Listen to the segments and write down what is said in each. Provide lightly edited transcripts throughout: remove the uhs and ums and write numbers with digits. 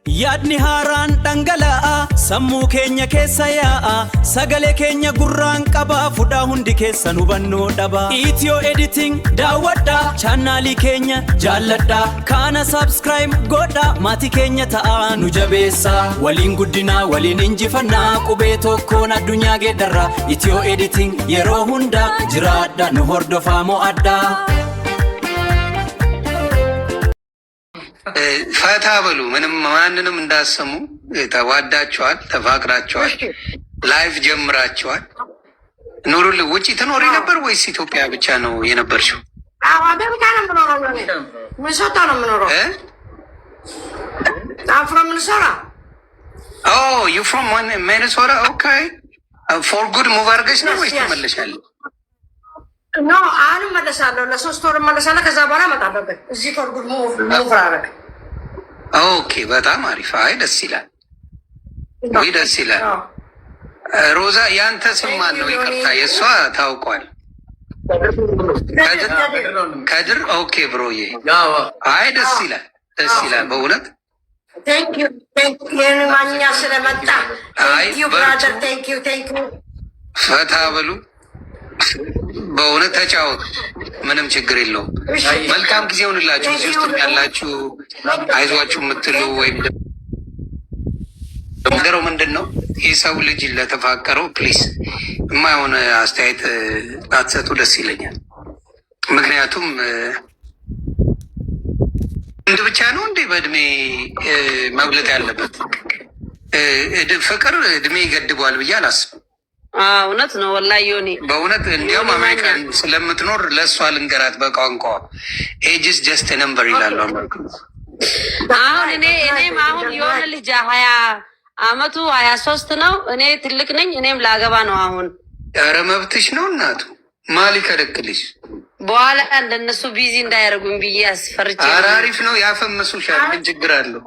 Yaadni haaraan dhangala'aa sammuu keenya keessa yaa'a sagalee keenya gurraan qabaa fudhaa hundi keessan hubannoo dhabaa Itiyoo editing daawwadhaa chaanaalii keenya jaalladhaa kana subscribe godhaa maatii keenya ta'aa nu jabeessaa waliin guddinaa waliin injifannaa qubee tokkoon addunyaa geeddarraa Itiyoo editing yeroo hundaa jiraadhaa nu hordofaa mo'adhaa ፈታ በሉ ምንም ማንንም እንዳሰሙ ተዋዳቸዋል ተፋቅራቸዋል ላይፍ ጀምራቸዋል ኑሩልኝ ውጪ ትኖሪ ነበር ወይስ ኢትዮጵያ ብቻ ነው የነበርሽው? አዎ አሜሪካ ነው የምኖረው ሚኒሶታ ነው የምኖረው I'm from Minnesota. Oh, you from Minnesota? Okay. For good move አድርገሽ ነው ወይስ ተመለሻል? No, አሁን መለሳለሁ ለሶስት ወር መለሳለሁ ከዛ በኋላ እመጣለሁ እዚህ for good move አደረገ ኦኬ በጣም አሪፍ አይ ደስ ይላል ወይ ደስ ይላል ሮዛ ያንተ ስም ማን ነው ይቅርታ የሷ ታውቋል ከድር ኦኬ ብሮዬ አይ ደስ ይላል በእውነት thank you ማንኛ ስለመጣ thank you brother thank you ፈታ በሉ በእውነት ተጫወቱ ምንም ችግር የለውም መልካም ጊዜ ይሁንላችሁ እዚህ ውስጥ ያላችሁ አይዟችሁ የምትሉ ወይም ደግሞ ምንድነው የሰው ልጅ ለተፋቀረው ፕሊስ የማይሆን አስተያየት አትሰጡ ደስ ይለኛል ምክንያቱም እንደ ብቻ ነው እንዴ በእድሜ መብለጥ ያለበት ፍቅር እድሜ ይገድበዋል ብዬ አላስብም እውነት ነው ወላሂ ዮኒ በእውነት እንዲያውም አሜሪካን ስለምትኖር ለእሷ ልንገራት በቋንቋ ኤጅስ ጀስት ነምበር ይላሉ አሁን እኔም አሁን የሆነ ልጅ 20 አመቱ 23 ነው እኔ ትልቅ ነኝ እኔም ላገባ ነው አሁን ኧረ መብትሽ ነው እናቱ ማሊ ከለክልሽ በኋላ እንደነሱ ቢዚ እንዳያደርጉኝ ብዬ አስፈርቼ ኧረ አሪፍ ነው ያፈምሱሻል ምን ችግር አለው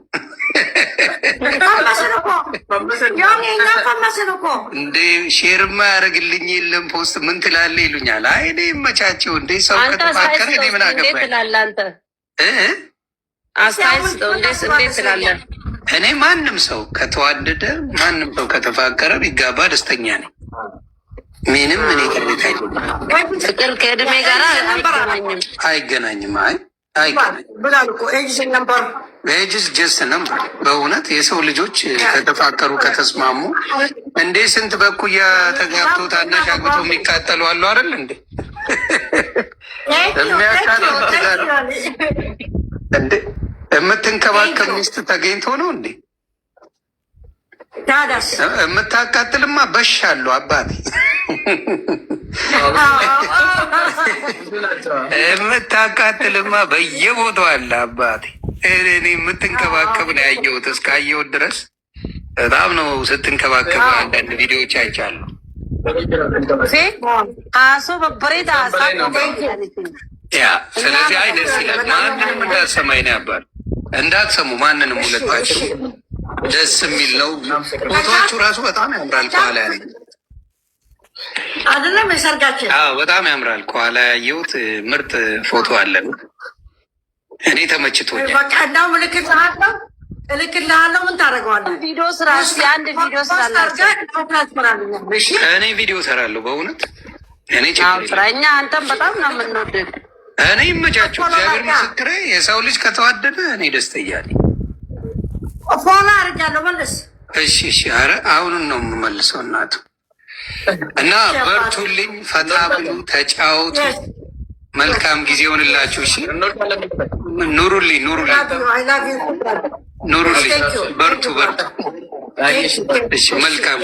እንዴ ሼርማ ያደርግልኝ የለም ፖስት ምን ትላለህ ይሉኛል አይ እኔ መቻቸው እንዴ ሰው ከተፋከረ እኔ ምን አገባኝ እንዴት ትላለህ እኔ ማንም ሰው ከተዋደደ ማንም ሰው ከተፋከረ ቢጋባ ደስተኛ ነኝ ምንም እኔ ከልታይ ፍቅር ከእድሜ ጋር አይገናኝም ኤጅስ ጀስት ነምበር በእውነት የሰው ልጆች ከተፋቀሩ ከተስማሙ እንዴ ስንት በኩያ ተጋብቶ ታናሽ አግብቶ የሚቃጠሉ አሉ አይደል እንዴ እንዴ የምትንከባከብ ሚስት ተገኝቶ ነው እንዴ የምታቃጥልማ በሽ አሉ አባቴ የምታቃጥልማ በየቦታው አለ አባቴ እኔ የምትንከባከብ ነው ያየሁት እስካየሁት ድረስ በጣም ነው ስትንከባከብ አንዳንድ ቪዲዮዎች አይቻለሁ ያ ስለዚህ አይ ደስ ይላል ማንንም እንዳትሰማኝ ነው ያባል እንዳትሰሙ ማንንም ሁለታችሁ ደስ የሚል ነው ፎቶዎቹ ራሱ በጣም ያምራል ከኋላ ያለ አይደለም የሰርጋችን በጣም ያምራል ከኋላ ያየሁት ምርጥ ፎቶ አለን እኔ ተመችቶኛል በቃ እንዳው እልክልሃለሁ ምን ታደርገዋለህ ቪዲዮ ስራ አንድ ቪዲዮ ስራላችሁ እኔ ቪዲዮ ሰራለሁ በእውነት እኔ ችግር አንተም በጣም ነው የምንወደድ እኔ ይመቻችሁ እግዚአብሔር ምስክሬ የሰው ልጅ ከተዋደደ እኔ ደስተኛ ነኝ ፎና አርጋለሁ መልስ እሺ ኧረ አሁኑን ነው የምመልሰው እናቱ እና በርቱልኝ ፈታ ብሉ ተጫወቱ መልካም ጊዜ ይሁንላችሁ እሺ ኑሩልኝ በርቱ እሺ መልካም